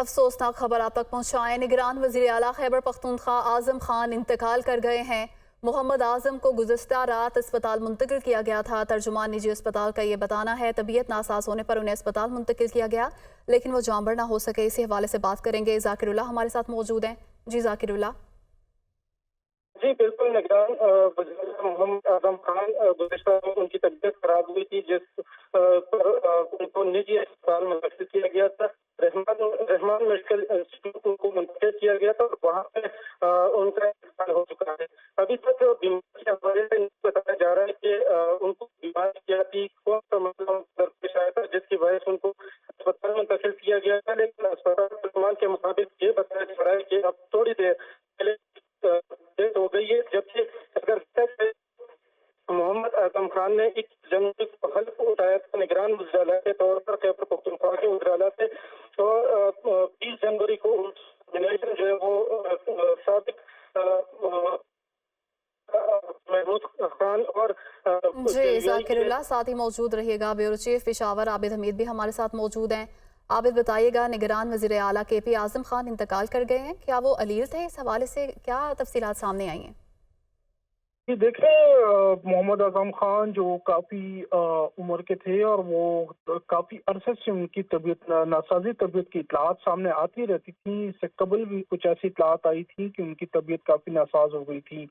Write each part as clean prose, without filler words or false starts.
افسوسناک خبر آپ تک پہنچائیں۔ نگران وزیر اعلیٰ خیبر پختونخوا اعظم خان انتقال کر گئے ہیں۔ محمد اعظم کو گزشتہ رات اسپتال منتقل کیا گیا تھا۔ ترجمان نجی اسپتال کا یہ بتانا ہے طبیعت ناساز ہونے پر انہیں اسپتال منتقل کیا گیا، لیکن وہ جانبر نہ ہو سکے۔ اسی حوالے سے بات کریں گے، ذاکر اللہ ہمارے ساتھ موجود ہیں۔ جی ذاکر اللہ۔ جی بالکل، نگران وزیر اعظم محمد اعظم خان گزشتہ ان کی طبیعت خراب ہوئی تھی، جس پر ان کو نجی اسپتال منتقل کیا گیا تھا۔ رحمان میڈیکل انسٹیٹیوٹ ان کو منتقل کیا گیا تھا اور وہاں پہ ان کا انتقال ہو چکا ہے۔ ابھی تک بیماری کے حوالے سے بتایا جا رہا ہے کہ ان کو بیماری کیا تھی، کون سا مسئلہ درپیش آیا تھا جس کی وجہ سے ان کو اسپتال منتقل کیا گیا تھا، لیکن اسپتال کے مطابق یہ بتایا جا رہا ہے کہ اب تھوڑی دیر پہلے ہو گئی ہے، جبکہ اگر محمد اعظم خان نے ایک جنگ کو حلف اٹھایا تھا نگران وزیر اعلیٰ کے طور پر خیبر پختونخوا کے وزیر اعلیٰ سے، اور 20 جنوری کو جو ہے وہ سابق محمود خان اور جی ذاکر اللہ، ساتھ ہی موجود رہیے گا۔ بیورو چیف پشاور عابد حمید بھی ہمارے ساتھ موجود ہیں۔ عابد بتائیے گا، نگران وزیر اعلیٰ کے پی اعظم خان انتقال کر گئے ہیں، کیا وہ علیل تھے؟ اس حوالے سے کیا تفصیلات سامنے آئی ہیں؟ دیکھیں، محمد اعظم خان جو کافی عمر کے تھے اور وہ کافی عرصے سے ان کی طبیعت ناسازی طبیعت کی اطلاعات سامنے آتی رہتی تھی۔ اس سے قبل بھی کچھ ایسی اطلاعات آئی تھی کہ ان کی طبیعت کافی ناساز ہو گئی تھی،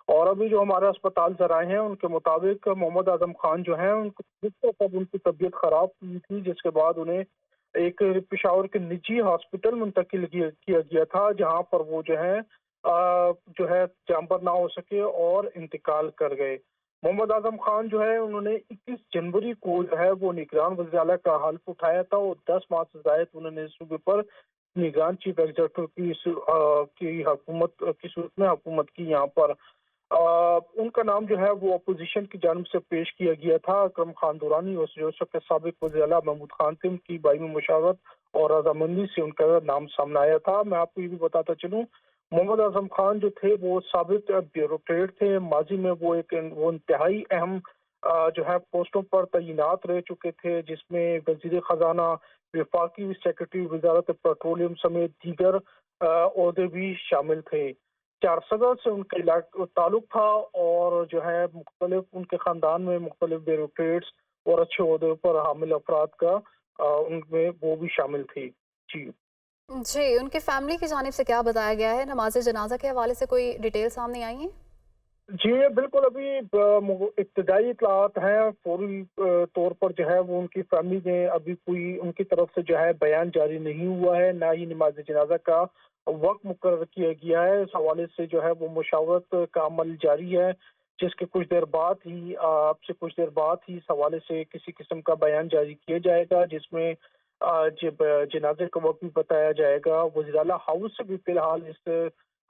اور ابھی جو ہمارے اسپتال ذرائع ہیں ان کے مطابق محمد اعظم خان جو ہیں ان کی طبیعت خراب ہوئی تھی، جس کے بعد انہیں ایک پشاور کے نجی ہاسپٹل منتقل کیا گیا تھا، جہاں پر وہ جو ہے جانبر نہ ہو سکے اور انتقال کر گئے۔ محمد اعظم خان جو ہے انہوں نے 21 جنوری کو جو ہے وہ نگران وزیر اعلیٰ کا حلف اٹھایا تھا، اور 10 ماہ سے زائد انہوں نے صوبے پر نگران چیف ایگزیکٹو کی حکومت کی صورت میں حکومت کی۔ یہاں پر ان کا نام جو ہے وہ اپوزیشن کی جانب سے پیش کیا گیا تھا۔ اکرم خان دورانی اور جو سابق وزیر اعلیٰ محمود خان تھے، ان کی باہمی مشاورت اور رضامندی سے ان کا نام سامنے آیا تھا۔ میں آپ کو یہ بھی بتاتا چلوں، محمد اعظم خان جو تھے وہ سابق بیوروکریٹ تھے۔ ماضی میں وہ انتہائی اہم جو ہے پوسٹوں پر تعینات رہ چکے تھے، جس میں وزیر خزانہ، وفاقی سیکرٹری وزارت پیٹرولیم سمیت دیگر عہدے بھی شامل تھے۔ چارسدہ سے ان کا تعلق تھا، اور جو ہے مختلف ان کے خاندان میں مختلف بیوروکریٹس اور اچھے عہدوں پر حامل افراد کا ان میں وہ بھی شامل تھی۔ جی، ان کے فیملی کی جانب سے کیا بتایا گیا ہے؟ نماز جنازہ کے حوالے سے کوئی ڈیٹیل سامنے آئی ہیں؟ جی بالکل، ابھی ابتدائی اطلاعات ہیں۔ فوری طور پر جو ہے وہ ان کی فیملی نے ابھی کوئی ان کی طرف سے جو ہے بیان جاری نہیں ہوا ہے، نہ ہی نماز جنازہ کا وقت مقرر کیا گیا ہے۔ اس حوالے سے جو ہے وہ مشاورت کا عمل جاری ہے، جس کے کچھ دیر بعد ہی اس حوالے سے کسی قسم کا بیان جاری کیا جائے گا، جس میں جنازے کا وقت بھی بتایا جائے گا۔ وزیر اعلیٰ ہاؤس سے بھی فی الحال اس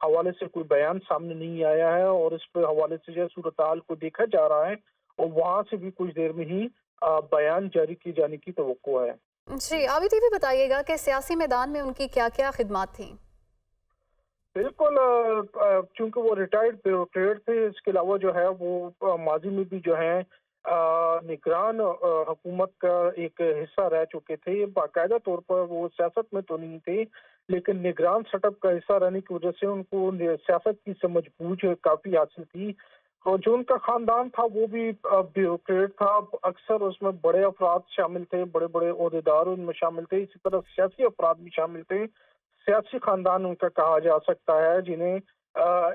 حوالے سے کوئی بیان سامنے نہیں آیا ہے، اور اس پہ حوالے سے جو صورتحال کو دیکھا جا رہا ہے، اور وہاں سے بھی کچھ دیر میں ہی بیان جاری کیے جانے کی توقع ہے۔ جی، عابد یہ بھی بتائیے گا کہ سیاسی میدان میں ان کی کیا کیا خدمات تھیں؟ بالکل، چونکہ وہ ریٹائرڈ بیوروکریٹ تھے، اس کے علاوہ جو ہے وہ ماضی میں بھی جو ہے نگران حکومت کا ایک حصہ رہ چکے تھے۔ باقاعدہ طور پر وہ سیاست میں تو نہیں تھے، لیکن نگران سیٹ اپ کا حصہ رہنے کی وجہ سے ان کو سیاست کی سمجھ بوجھ کافی حاصل تھی، اور جو ان کا خاندان تھا وہ بھی بیوروکریٹ تھا۔ اکثر اس میں بڑے افراد شامل تھے، بڑے بڑے عہدیدار ان میں شامل تھے، اسی طرح سیاسی افراد بھی شامل تھے۔ سیاسی خاندان ان کا کہا جا سکتا ہے، جنہیں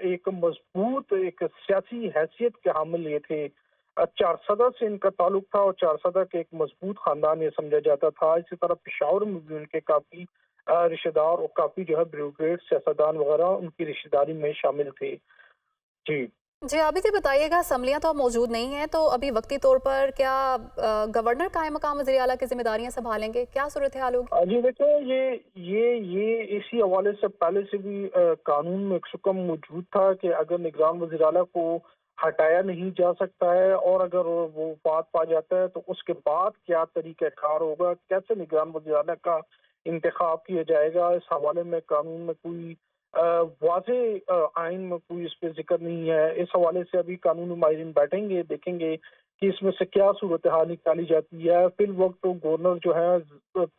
ایک مضبوط ایک سیاسی حیثیت کے حامل یہ تھے۔ چارسدہ سے ان کا تعلق تھا، اور چارسدہ کے ایک مضبوط خاندان یہ سمجھا جاتا تھا۔ اسی طرح پشاور میں بھی ان کے کافی رشتہ دار اور کافی جو ہے بیوروکریٹ سیاستدان وغیرہ ان کی رشتہ داری میں شامل تھے۔ جی عابد یہ بتائیے گا، اسمبلیاں تو موجود نہیں ہیں، تو ابھی وقتی طور پر کیا گورنر قائم مقام وزیر اعلیٰ کی ذمہ داریاں سنبھالیں گے؟ کیا صورتحال ہوگی؟ جی دیکھیں، یہ اسی حوالے سے پہلے سے بھی قانون میں ایک حکم موجود تھا کہ اگر نگران وزیر اعلیٰ کو ہٹایا نہیں جا سکتا ہے، اور اگر وہ بات پا جاتا ہے تو اس کے بعد کیا طریقہ کار ہوگا، کیسے نگران وزیر اعلیٰ کا انتخاب کیا جائے گا۔ اس حوالے میں قانون میں کوئی واضح آئین میں کوئی اس پہ ذکر نہیں ہے۔ اس حوالے سے ابھی قانونی ماہرین بیٹھیں گے، دیکھیں گے کہ اس میں سے کیا صورتحال نکالی جاتی ہے۔ فی الوقت تو گورنر جو ہے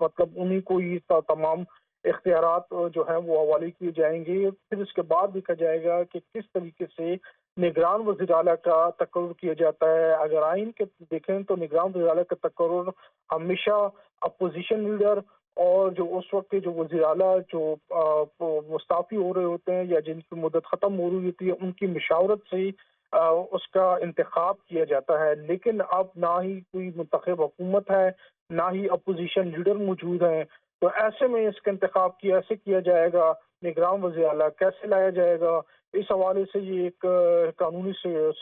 مطلب انہی کو ہی تمام اختیارات جو ہیں وہ حوالے کیے جائیں گے. پھر اس کے بعد دیکھا جائے گا کہ کس طریقے سے نگران وزیر اعلیٰ کا تقرر کیا جاتا ہے. اگر آئین کے دیکھیں تو نگران وزیر اعلیٰ کا تقرر ہمیشہ اپوزیشن لیڈر اور جو اس وقت کے جو وزیر اعلیٰ جو مستعفی ہو رہے ہوتے ہیں یا جن کی مدت ختم ہو رہی ہوتی ہے ان کی مشاورت سے اس کا انتخاب کیا جاتا ہے. لیکن اب نہ ہی کوئی منتخب حکومت ہے نہ ہی اپوزیشن لیڈر موجود ہیں, تو ایسے میں اس کا انتخاب کیسے کیا جائے گا, نگران وزیر اعلیٰ کیسے لایا جائے گا. اس حوالے سے یہ ایک قانونی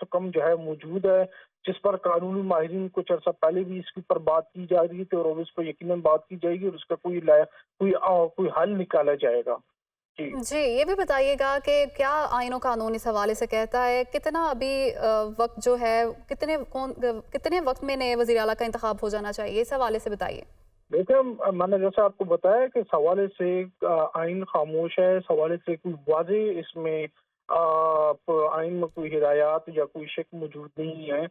سکم جو ہے موجود ہے جس پر قانونی ماہرین کچھ عرصہ پہلے بھی اس کے اوپر بات کی جا رہی تھی, اور اس پر یقیناً بات کی جائے گی اور اس کا کوئی حل نکالا جائے گا. جی یہ بھی بتائیے گا کہ کیا آئین و قانون اس حوالے سے کہتا ہے کتنا ابھی وقت جو ہے کتنے وقت میں نئے وزیر اعلیٰ کا انتخاب ہو جانا چاہیے, اس حوالے سے بتائیے. دیکھیں میں نے جیسا آپ کو بتایا کہ اس حوالے سے آئین خاموش ہے, اس حوالے سے کوئی واضح اس میں آئین میں کوئی ہدایات یا کوئی شک موجود نہیں ہے.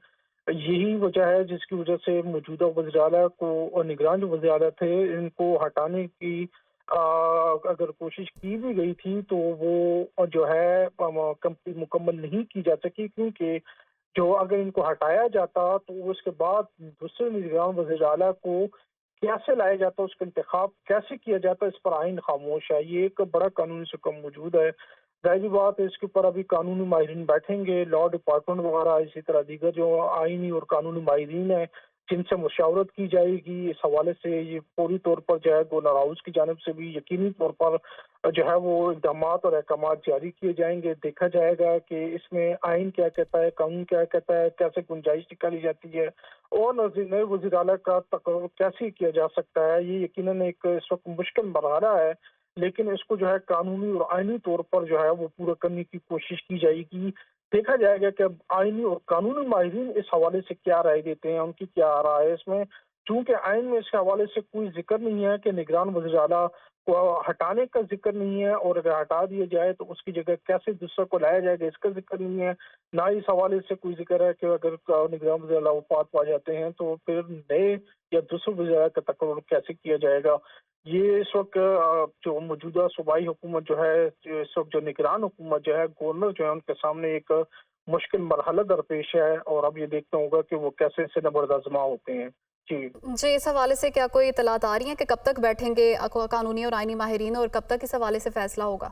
یہی وجہ ہے جس کی وجہ سے موجودہ وزیر اعلیٰ کو اور نگران جو وزیر اعلیٰ تھے ان کو ہٹانے کی اگر کوشش کی بھی گئی تھی تو وہ جو ہے مکمل نہیں کی جا سکی, کیونکہ جو اگر ان کو ہٹایا جاتا تو اس کے بعد دوسرے نگران وزیر اعلیٰ کو کیسے لایا جاتا, اس کا انتخاب کیسے کیا جاتا, اس پر آئین خاموش ہے. یہ ایک بڑا قانونی سکم موجود ہے. ظاہری بات ہے اس کے اوپر ابھی قانونی ماہرین بیٹھیں گے, لاء ڈپارٹمنٹ وغیرہ اسی طرح دیگر جو آئینی اور قانونی ماہرین ہیں جن سے مشاورت کی جائے گی. اس حوالے سے یہ پوری طور پر جو ہے گورنر ہاؤس کی جانب سے بھی یقینی طور پر جو ہے وہ اقدامات اور احکامات جاری کیے جائیں گے. دیکھا جائے گا کہ اس میں آئین کیا کہتا ہے, قانون کیا کہتا ہے, کیسے گنجائش نکالی جاتی ہے اور نئے وزیر اعلیٰ کا تقرر کیسے کیا جا سکتا ہے. یہ یقیناً ایک اس وقت مشکل مرحلہ ہے, لیکن اس کو جو ہے قانونی اور آئینی طور پر جو ہے وہ پورا کرنے کی کوشش کی جائے گی. دیکھا جائے گا کہ اب آئینی اور قانونی ماہرین اس حوالے سے کیا رائے دیتے ہیں, ان کی کیا رائے ہے اس میں. چونکہ آئین میں اس کے حوالے سے کوئی ذکر نہیں ہے کہ نگران وزیر اعلیٰ کو ہٹانے کا ذکر نہیں ہے, اور اگر ہٹا دیا جائے تو اس کی جگہ کیسے دوسرے کو لایا جائے گا اس کا ذکر نہیں ہے. نہ اس حوالے سے کوئی ذکر ہے کہ اگر نگران وزیر اعلیٰ وفات پا جاتے ہیں تو پھر نئے یا دوسرے وزیر اعلیٰ کا تقرر کیسے کیا جائے گا. یہ اس وقت جو موجودہ صوبائی حکومت جو ہے, اس وقت جو نگران حکومت جو ہے, گورنر جو ہے, ان کے سامنے ایک مشکل مرحلہ درپیش ہے, اور اب یہ دیکھنا ہوگا کہ وہ کیسے اس سے نبردآزما ہوتے ہیں. جی اس حوالے سے کیا کوئی اطلاعات آ رہی ہیں کہ کب تک بیٹھیں گے قانونی اور آئینی ماہرین اور کب تک اس حوالے سے فیصلہ ہوگا؟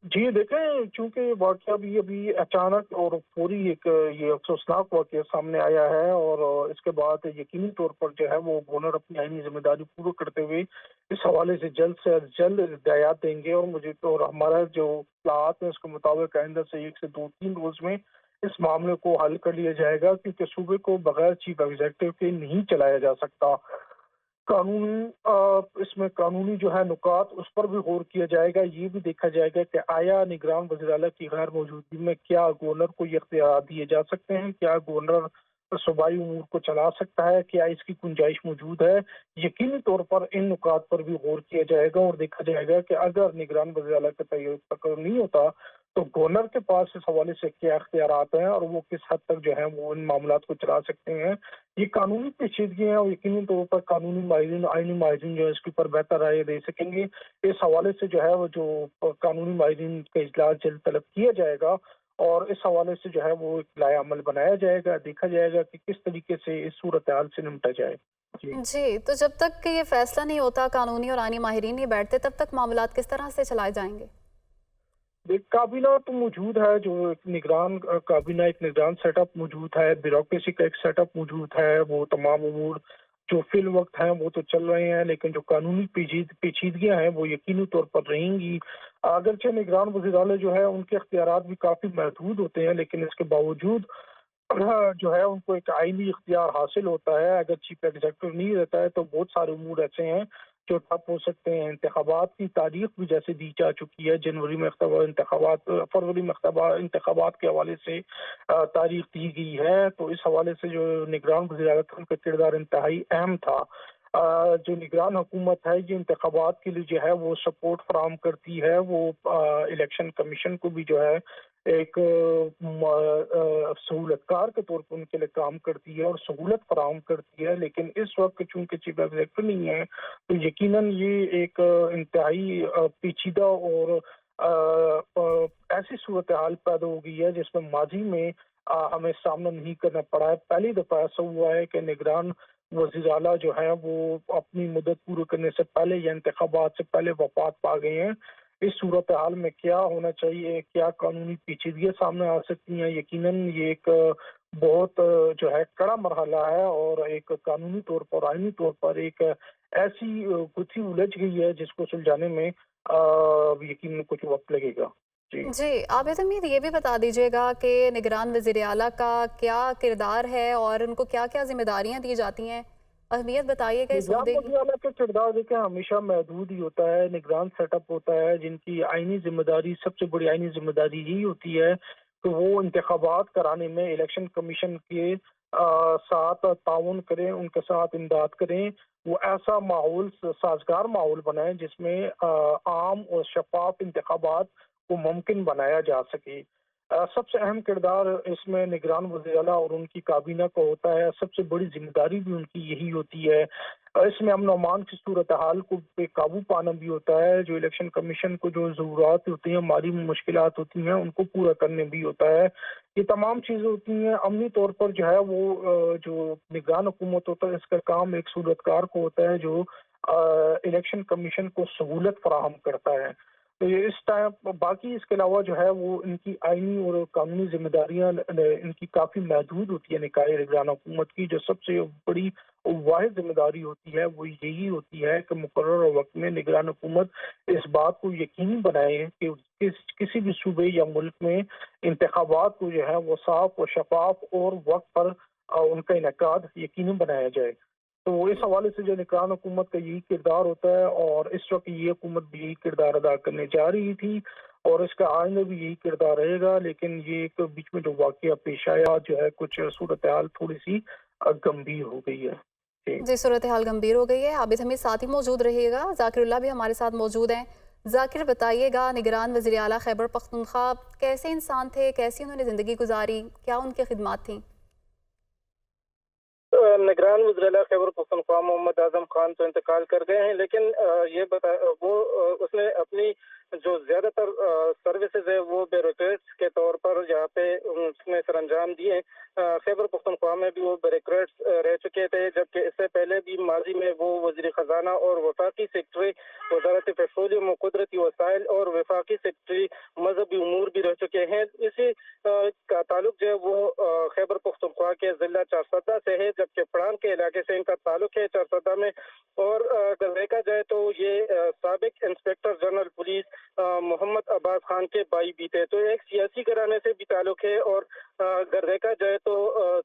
جی دیکھیں, چونکہ واقعہ بھی ابھی اچانک اور پوری ایک یہ افسوسناک واقعہ سامنے آیا ہے, اور اس کے بعد یقینی طور پر جو ہے وہ گورنر اپنی آئینی ذمہ داری پورا کرتے ہوئے اس حوالے سے جلد سے جلد ہدایات دیں گے. اور مجھے تو ہمارا جو اطلاعات ہیں اس کے مطابق آئندہ سے 1 سے 2-3 روز میں اس معاملے کو حل کر لیا جائے گا, کیونکہ صوبے کو بغیر چیف ایگزیکٹو کے نہیں چلایا جا سکتا. اس میں قانونی جو ہے نکات اس پر بھی غور کیا جائے گا. یہ بھی دیکھا جائے گا کہ آیا نگران وزیر اعلیٰ کی غیر موجودگی میں کیا گورنر کو یہ اختیارات دیے جا سکتے ہیں, کیا گورنر صوبائی امور کو چلا سکتا ہے, کیا اس کی گنجائش موجود ہے. یقینی طور پر ان نکات پر بھی غور کیا جائے گا, اور دیکھا جائے گا کہ اگر نگران وزیر اعلیٰ کا تقرر نہیں ہوتا تو گورنر کے پاس اس حوالے سے کیا اختیارات ہیں اور وہ کس حد تک جو ہے وہ ان معاملات کو چلا سکتے ہیں. یہ قانونی پیچیدگی ہیں, اور یقینی طور پر قانونی ماہرین آئینی ماہرین جو ہے اس کے اوپر بہتر رائے دے سکیں گے. اس حوالے سے جو ہے وہ جو قانونی ماہرین کا اجلاس جلد طلب کیا جائے گا, اور اس حوالے سے جو ہے وہ ایک لائحہ عمل بنایا جائے گا. دیکھا جائے گا کہ کس طریقے سے اس صورتحال سے نمٹا جائے. جی تو جب تک کہ یہ فیصلہ نہیں ہوتا, قانونی اور آئینی ماہرین نہیں بیٹھتے, تب تک معاملات کس طرح سے چلائے جائیں گے؟ کابینہ تو موجود ہے, جو ایک نگران کابینہ, ایک نگران سیٹ اپ موجود ہے, بیوروکریسی کا ایک سیٹ اپ موجود ہے. وہ تمام امور جو فی الوقت ہیں وہ تو چل رہے ہیں, لیکن جو قانونی پیچیدگیاں ہیں وہ یقینی طور پر رہیں گی. اگرچہ نگران وزیر اعلیٰ جو ہے ان کے اختیارات بھی کافی محدود ہوتے ہیں, لیکن اس کے باوجود جو ہے ان کو ایک آئینی اختیار حاصل ہوتا ہے. اگر چیف ایگزیکٹو نہیں رہتا ہے تو بہت سارے امور ایسے ہیں جو ٹھپ ہو سکتے ہیں. انتخابات کی تاریخ بھی جیسے دی جا چکی ہے, جنوری میں انتخابات, فروری میں انتخابات کے حوالے سے تاریخ دی گئی ہے. تو اس حوالے سے جو نگران وزیر اعلیٰ کا کردار انتہائی اہم تھا. जो निगरान हुकूमत है, ये इंतखाबात के लिए जो है वो सपोर्ट फराहम करती है, वो इलेक्शन कमीशन को भी जो है एक सहूलतकार के तौर पर उनके लिए काम करती है और सहूलत फराहम करती है। लेकिन इस वक्त चूंकि चीफ एग्जीक्यूटिव नहीं है, तो यकीनन ये एक इंतहाई पेचीदा और ऐसी सूरत हाल पैदा हो गई है जिसमें माजी में हमें सामना नहीं करना पड़ा है। पहली दफ़ा ऐसा हुआ है कि निगरान वज़ीर आला जो है वो अपनी मुद्दत पूरी करने से पहले या इंतखाबात से पहले वफात पा गए हैं। इस सूरत हाल में क्या होना चाहिए, क्या कानूनी पेचीदगियाँ सामने आ सकती हैं, यकीनन ये एक बहुत जो है कड़ा मरहला है और एक कानूनी तौर पर, आईनी तौर पर एक ऐसी गुत्थी उलझ गई है जिसको सुलझाने में यकीनन कुछ वक्त लगेगा। जी जी, आबिद हमीद ये भी बता दीजिएगा कि निगरान वज़ीर आला का क्या किरदार है और उनको क्या-क्या ज़िम्मेदारियाँ दी जाती हैं? अहमियत बताइएगा इस निगरान मुद्दे की। वज़ीर आला का किरदार देखिए हमेशा महदूद ही होता है। निगरान सेटअप होता है जिनकी आईनी जिम्मेदारी, सबसे बड़ी आईनी जिम्मेदारी यही होती है कि वो इंतखाबात कराने में इलेक्शन कमीशन के साथ ताउन करें, उनके साथ इमदाद करें। वो ऐसा माहौल, साजगार माहौल बनाएं जिसमें आम और शफाफ इंतखाबात को मुमकिन बनाया जा सके। सबसे अहम किरदार इसमें निगरान वज़ीर आला और उनकी काबीना का होता है। सबसे बड़ी जिम्मेदारी भी उनकी यही होती है। इसमें अमन अमान की सूरत हाल को पे काबू पाना भी होता है। जो इलेक्शन कमीशन को जो ज़रूरत होती हैं, माली मुश्किलात होती हैं, उनको पूरा करने भी होता है। ये तमाम चीज़ें होती हैं। अमनी तौर पर जो है वो जो निगरान हुकूमत होता है, इसका काम एक सूरतकार को होता है जो इलेक्शन कमीशन को सहूलत फराहम करता है। तो ये इस टाइम बाकी इसके अलावा जो है वो इनकी आईनी और कानूनी जिम्मेदारियां इनकी काफ़ी महदूद होती है। निकाय निगरान हुकूमत की जो सबसे बड़ी वाहिद जिम्मेदारी होती है वो यही होती है कि मुकर्रर वक्त में निगरान हुकूमत इस बात को यकीनी बनाए कि किसी भी सूबे या मुल्क में इंतखाबात को जो है वो साफ और शफाफ और वक्त पर उनका इनेकाद यकीनी बनाया जाए। तो इस हवाले से जो निगरान हुकूमत का यही किरदार होता है और इस वक्त ये हुकूमत भी यही किरदार अदा करने जा रही थी और इसका आइंदा भी यही किरदार रहेगा। लेकिन ये एक बीच में जो वाकया पेश आया जो है कुछ सूरत हाल थोड़ी सी गंभीर हो गई है। जी जी, सूरत हाल गंभीर हो गई है। आबिद हमीद साथ ही मौजूद रहिएगा। ज़ाकिरुल्लाह भी हमारे साथ मौजूद हैं। ज़ाकिर बताइएगा, निगरान वज़ीर आला खैबर पख्तूनख्वा कैसे इंसान थे, कैसी उन्होंने ज़िंदगी गुजारी, क्या उनकी खिदमत थी? निगरान वज़ीर-ए-आला खैबर पख्तूनख्वा मोहम्मद आज़म खान तो इंतकाल कर गए हैं, लेकिन ये बता वो उसने अपनी जो ज़्यादातर सर्विसेज है वो ब्यूरोक्रेट्स के तौर पर यहाँ पे उसने सरअंजाम दिए। खैबर पख्तूनख्वा में भी वो ब्यूरोक्रेट्स रह चुके थे, जबकि इससे पहले भी माजी में वो वज़ीर ख़जाना और वफाकी सेक्रेटरी वज़ारत पेट्रोलियम व कुदरती वसाइल और वफाकी सेक्रेटरी मजहबी उमूर भी रह चुके हैं। इसी का ताल्लुक जो है वो खैबर पख्तूनख्वा के ज़िला चारसदा से है, जबकि पड़ान के इलाके से इनका ताल्लुक है चारसदा में। और अगर देखा जाए तो ये साबिक inspector general police Mohammad Abbas Khan के भाई भी थे, तो एक सियासी घराने से भी ताल्लुक है। और अगर देखा जाए तो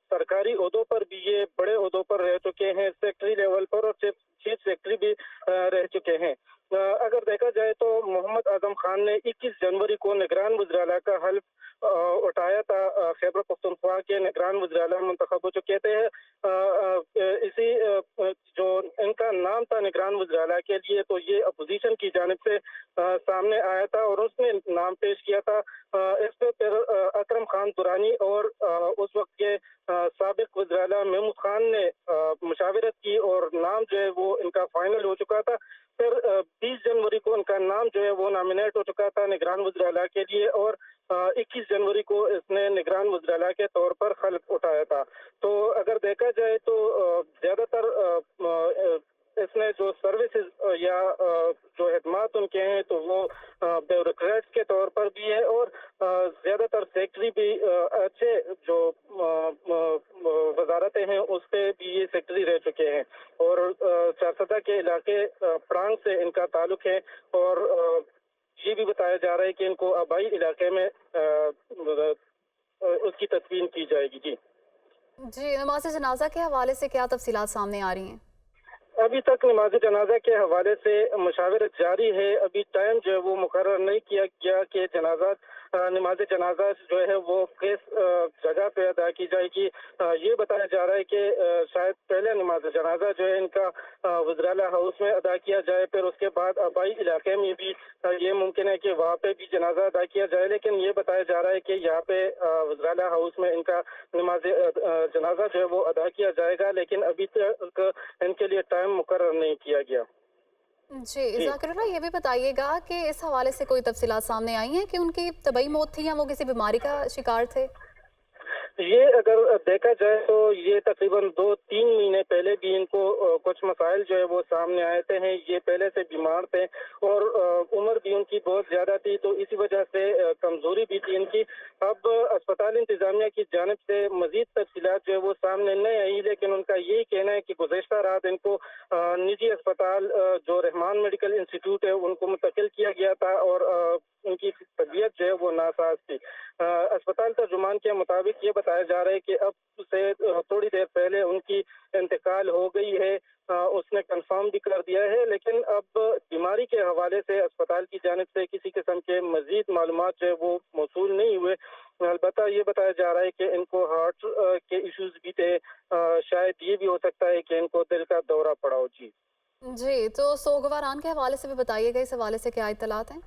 सरकारी ओहदों पर भी ये बड़े ओहदों पर रह चुके हैं, सेक्रेटरी लेवल पर, और चीफ सेक्रेटरी भी रह चुके हैं। अगर देखा जाए तो मोहम्मद आजम खान ने 21 जनवरी को निगरान वज़ीर-ए-आला का हल्फ उठाया था। खैबर पख्तूनख्वा के निगरान वज़ीर-ए-आला मुंतखब हो चुके थे। इसी जो इनका नाम था निगरान वज़ीर-ए-आला के लिए, तो ये अपोजिशन की जानिब से सामने आया था और उसने नाम पेश किया था। इस पे फिर अकरम खान दुरानी और उस वक्त के साबिक वज़ीर-ए-आला महमूद खान ने मुशावरत की और नाम जो है वो इनका फाइनल हो चुका था। फिर 20 जनवरी को इनका नाम जो है वो नॉमिनेट हो चुका था निगरान वज़ीर-ए-आला के लिए और 21 जनवरी को इसने निगरान वज़ीर-ए-आला के तौर पर हल्फ उठाया था। तो अगर देखा जाए तो ज़्यादातर इसने जो सर्विसेज या जो खिदमात उनके हैं तो वो ब्यूरोक्रेट्स के तौर पर भी है और ज़्यादातर सेक्रेटरी भी अच्छे जो वजारतें हैं उस पर भी ये सेक्रेटरी रह चुके हैं। और चारसदा के इलाके प्रांग से इनका ताल्लुक है और ये भी बताया जा रहा है कि इनको आबाई इलाके में उसकी तदफीन की जाएगी। जी जी, नमाज़ जनाजा के हवाले से क्या तफसीलात सामने आ रही हैं? अभी तक नमाज जनाजा के हवाले से मशावरत जारी है। अभी टाइम जो है वो मुकर्रर नहीं किया गया कि नमाज जनाजा जो है वो किस जगह पे अदा की जाएगी। ये बताया जा रहा है कि शायद पहले नमाज जनाजा जो है इनका वज़राला हाउस में अदा किया जाए, फिर उसके बाद आबाई इलाके में भी ये मुमकिन है कि वहाँ पे भी जनाजा अदा किया जाए। लेकिन ये बताया जा रहा है कि यहाँ पे वज़राला हाउस में इनका नमाज जनाजा जो है वो अदा किया जाएगा, लेकिन अभी तक इनके लिए टाइम मुकर्रर नहीं किया गया। जी, जी। ज़ाकिरुल्लाह ये भी बताइएगा कि इस हवाले से कोई तफसीलात सामने आई हैं कि उनकी तबई मौत थी या वो किसी बीमारी का शिकार थे? ये अगर देखा जाए तो ये तकरीबन 2-3 महीने पहले भी इनको कुछ मसाइल जो है वो सामने आए थे हैं। ये पहले से बीमार थे और उम्र भी उनकी बहुत ज़्यादा थी, तो इसी वजह से कमज़ोरी भी थी इनकी। अब अस्पताल इंतज़ामिया की जानिब से मज़ीद तफ़सीलात जो है वो सामने नहीं आई, लेकिन उनका यही कहना है कि गुज़श्ता रात इनको निजी अस्पताल जो रहमान मेडिकल इंस्टीट्यूट है उनको मुंतकिल किया गया था और उनकी तबीयत जो है वो नासाज थी। अस्पताल तर्जुमान के मुताबिक ये बताया जा रहा है कि अब से थोड़ी देर पहले उनकी इंतकाल हो गई है। उसने कंफर्म भी कर दिया है, लेकिन अब बीमारी के हवाले से अस्पताल की जानिब से किसी किस्म के मजीद मालूमात जो है वो मौसूल नहीं हुए। अलबत्ता ये बताया जा रहा है कि इनको हार्ट के इश्यूज भी थे। शायद ये भी हो सकता है कि इनको दिल का दौरा पड़ा हो। जी। जी, तो सोगवारान के हवाले से भी बताइएगा, इस हवाले से क्या इत्तलात हैं?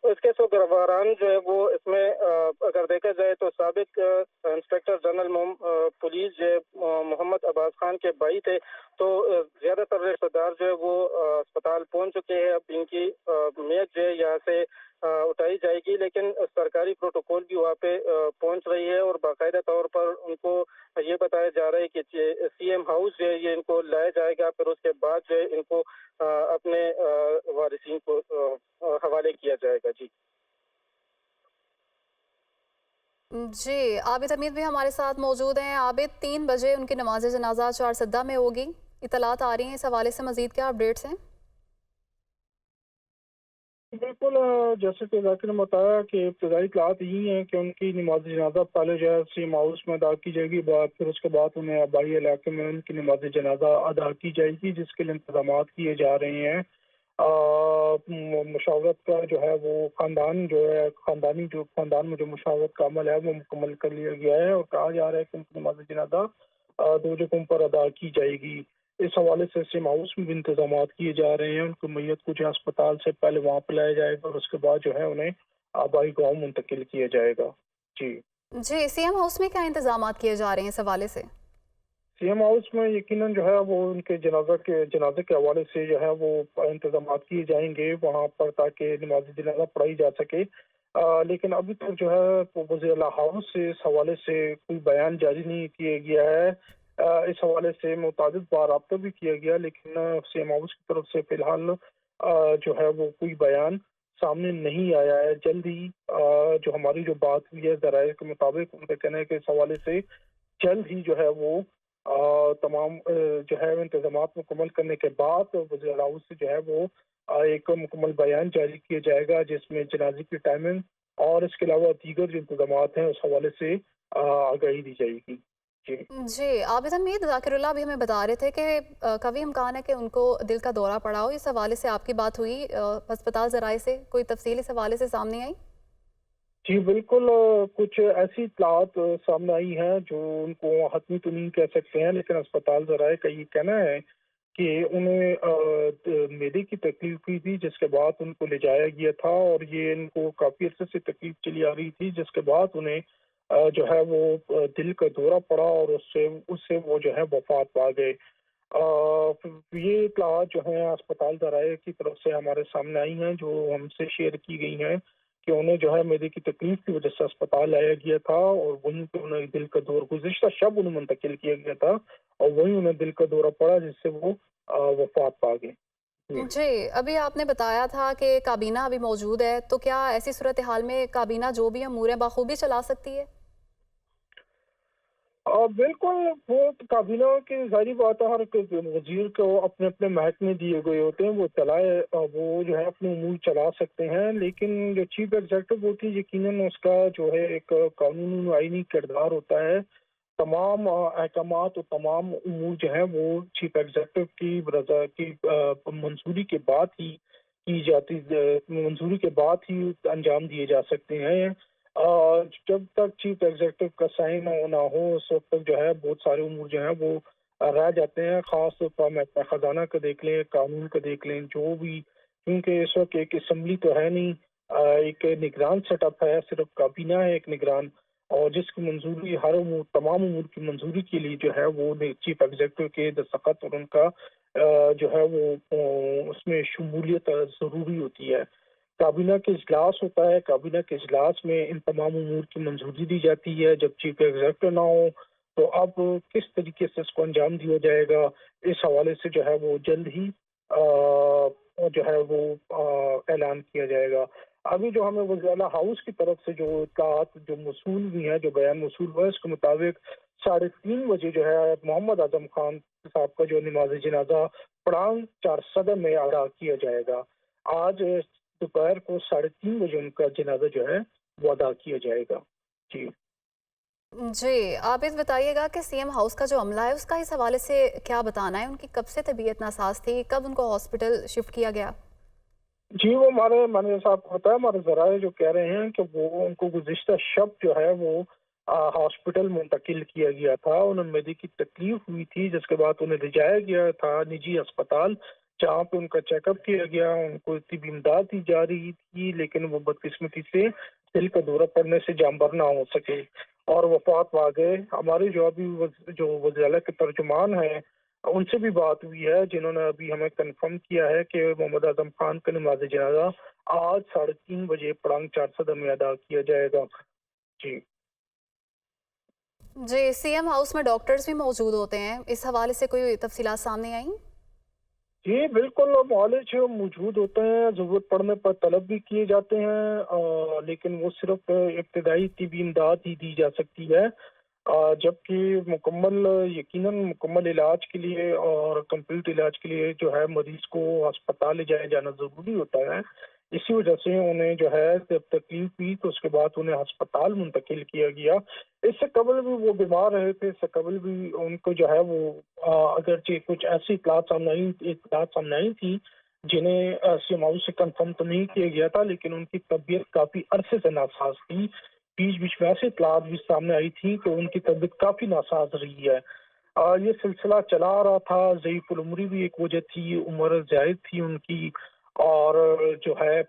इसके सोगवारान जो है वो इसमें अगर देखा जाए तो साबिक इंस्पेक्टर जनरल पुलिस जो है मोहम्मद अब्बास खान के भाई थे। तो ज्यादातर रिश्तेदार जो है वो अस्पताल पहुंच चुके हैं। अब इनकी मेज जो है यहाँ से उठाई जाएगी, लेकिन सरकारी प्रोटोकॉल भी वहाँ पे पहुंच रही है और बाकायदा तौर पर उनको ये बताया जा रहा है कि सीएम हाउस जो है ये इनको लाया जाएगा, फिर उसके बाद जो है इनको अपने वारिसीन को हवाले किया जाएगा। जी। जी, आबिद हमीद भी हमारे साथ मौजूद हैं। आबिद, 3 बजे उनकी नमाज जनाजा चारसद्दा में होगी। इत्तलात आ रही हैं, इस हवाले से मज़ीद क्या अपडेट्स हैं? बिल्कुल, जैसे कि ज़ाकिर ने बताया कि इब्तदाई इत्तलात यही हैं कि उनकी नमाज जनाजा पहले जो है सीएम हाउस में अदा की जाएगी, फिर उसके बाद उन्हें आबाई इलाके में उनकी नमाज जनाजा अदा की जाएगी, जिसके लिए इंतजाम किए जा रहे हैं। मुशावरत का जो है वो खानदान जो है खानदान में जो मुशावरत का अमल है वो मुकम्मल कर लिया गया है और कहा जा रहा है कि उनकी नमाज जनाजा 2 जगहों पर अदा की जाएगी। इस हवाले से सिम हाउस में भी इंतजाम किए जा रहे हैं। उनको मैयत को जो अस्पताल से पहले वहाँ पर लाया जाएगा और उसके बाद जो है उन्हें आबाई गाँव मुंतकिल किया जाएगा। जी। जी, सीएम हाउस में क्या इंतज़ामात किए जा रहे हैं इस हवाले से? सीएम हाउस में यकीनन जो है वो उनके जनाजे के हवाले से जो है वो इंतजाम किए जाएंगे वहाँ पर, ताकि नमाज जनाजा पढ़ाई जा सके। लेकिन अभी तक जो है वो वज़ीर हाउस से इस हवाले से कोई बयान जारी नहीं किया गया है। इस हवाले से मुताबिक बार राब्ता भी किया गया, लेकिन सीएम हाउस की तरफ से फिलहाल जो है वो कोई बयान सामने नहीं आया है। जल्द ही जो हमारी जो बात हुई है ज़राए के मुताबिक, उनका कहना है कि इस हवाले से जल्द ही जो है वो तमाम जो है इंतजामात मुकम्मल करने के बाद वज़ीर हाउस से जो है वो एक मुकम्मल बयान जारी किया जाएगा, जिसमें जनाजे की टाइमिंग और इसके अलावा दीगर जो इंतजामात हैं उस हवाले से आगाही दी जाएगी। जी। जी, आबिद हमीद, ज़ाकिरुल्लाह भी हमें बता रहे थे कि कभी इम्कान है कि उनको दिल का दौरा पड़ा हो। इस हवाले से आपकी बात हुई अस्पताल ज़राए से, कोई तफसील इस हवाले से सामने आई? जी बिल्कुल, कुछ ऐसी इत्तलात सामने आई हैं जो उनको हतमी तो नहीं कह सकते हैं, लेकिन अस्पताल ज़राए का ये कहना है कि उन्हें मैदे की तकलीफ हुई थी, जिसके बाद उनको ले जाया गया था और ये इनको काफ़ी अरसे से तकलीफ चली आ रही थी, जिसके बाद उन्हें जो है वो दिल का दौरा पड़ा और उससे उससे वो जो है वफात पा गए। ये इत्तलात जो हैं अस्पताल ज़राए की तरफ से हमारे सामने आई हैं, जो हमसे शेयर की गई हैं कि उन्हें जो है मैदे की तकलीफ की वजह से अस्पताल लाया गया था और वहीं पे उन्हें दिल का दौरा गुज़िश्ता शब उन्हें मुंतकिल किया गया था और वहीं उन्हें दिल का दौरा पड़ा, जिससे वो वफात पा गए। जी। जी, अभी आपने बताया था कि काबीना अभी मौजूद है, तो क्या ऐसी सूरत हाल में काबीना जो भी अमूर है बखूबी चला सकती है? बिल्कुल, वो तो काबीना की ज़ाहिर बात है, हर वज़ीर को अपने अपने महकमे दिए गए होते हैं, वो चलाए वो जो है अपने उमूर चला सकते हैं, लेकिन जो चीफ एग्जीक्यूटिव होती है यकीनन उसका जो है एक कानूनी आईनी किरदार होता है तमाम अहकामात और तमाम उमूर जो हैं वो चीफ एग्जीक्यूटिव की रजा की मंजूरी के बाद ही की जाती मंजूरी के बाद ही अंजाम दिए जा सकते हैं। जब तक चीफ एग्जीक्यूटिव का साइन ना हो उस वक्त तक जो है बहुत सारे उमूर जो हैं वो रह जाते हैं। खास तौर पर महकमा खजाना का देख लें, कानून का देख लें, जो भी, क्योंकि इस वक्त एक असम्बली तो है नहीं, एक निगरान सेटअप है, सिर्फ काबीना है एक निगरान, और जिसकी मंजूरी हर उमूर तमाम उमूर की मंजूरी के लिए जो है वो चीफ एग्जीक्यूटिव के दस्तखत और उनका जो है वो उसमें शमूलियत ज़रूरी होती है। काबीना के इजलास होता है, काबीना के इजलास में इन तमाम उमूर की मंजूरी दी जाती है। जब चीफ एग्जीक्यूटिव ना हो तो अब किस तरीके से इसको अंजाम दिया जाएगा, इस हवाले से जो है वो जल्द ही जो है वो ऐलान किया जाएगा। अभी जो हमें वज़ीर हाउस की तरफ से जो इत्तलात जो मौसूल हुई हैं, जो बयान मौसूल हुआ है, उसके मुताबिक 3:30 बजे जो है मोहम्मद आजम खान साहब का जो नमाज जनाजा पड़ांग 4 सदर में अदा किया जाएगा। आज दोपहर को 3:30 बजे उनका जनाजा जो है वो अदा किया जाएगा। जी जी, आप इस बताइएगा कि सीएम हाउस का जो अमला है उसका इस हवाले से क्या बताना है? उनकी कब से तबीयत नासाज थी, कब उनको हॉस्पिटल शिफ्ट किया गया? जी, वो हमारे मैनेजर साहब को पता है, हमारे ज़राए जो कह रहे हैं कि वो उनको गुज़िश्ता शब जो है वो हॉस्पिटल मुंतकिल किया गया था। उन्हें मैदे की तकलीफ हुई थी, जिसके बाद उन्हें ले जाया गया था निजी अस्पताल, जहाँ पे उनका चेकअप किया गया, उनको तिब्बी इमदाद दी जा रही थी, लेकिन वो बदकिस्मती से दिल का दौरा पड़ने से जाँबर ना हो सके और वफ़ात पा गए। हमारे जो अभी जो वज़ीर के तर्जुमान हैं, उनसे भी बात हुई है, जिन्होंने अभी हमें कंफर्म किया है कि मोहम्मद आजम खान का नमाज जनाजा आज 3:30 बजे पड़ांग 4 सदर में अदा किया जाएगा। जी जी, सीएम हाउस में डॉक्टर्स भी मौजूद होते हैं, इस हवाले से कोई तफसीलात सामने आई? जी, बिल्कुल मुआलिज मौजूद होते हैं, ज़रूरत पड़ने पर तलब भी किए जाते हैं, लेकिन वो सिर्फ इब्तदाई तिब्बी इमदाद ही दी जा सकती है। जबकि यकीनन मुकम्मल इलाज के लिए और कंप्लीट इलाज के लिए जो है मरीज को अस्पताल ले जाया जाना ज़रूरी होता है। इसी वजह से उन्हें जो है जब तकलीफ हुई तो उसके बाद उन्हें अस्पताल मुंतकिल किया गया। इससे कबल भी वो बीमार रहे थे, इससे कबल भी उनको जो है वो अगरचे कुछ ऐसी इत्तलात सामने आई थी जिन्हें सीएम हाउस से कंफर्म तो नहीं किया गया था, लेकिन उनकी तबीयत काफ़ी अरसे से नासाज थी। बीच-बीच में ऐसी इत्तलात भी सामने आई थी कि उनकी तबीयत काफ़ी नासाज रही है। ये सिलसिला चला आ रहा था, ज़ईफ़ुल उम्री भी एक वजह थी, उम्र ज़ायद थी उनकी, और जो है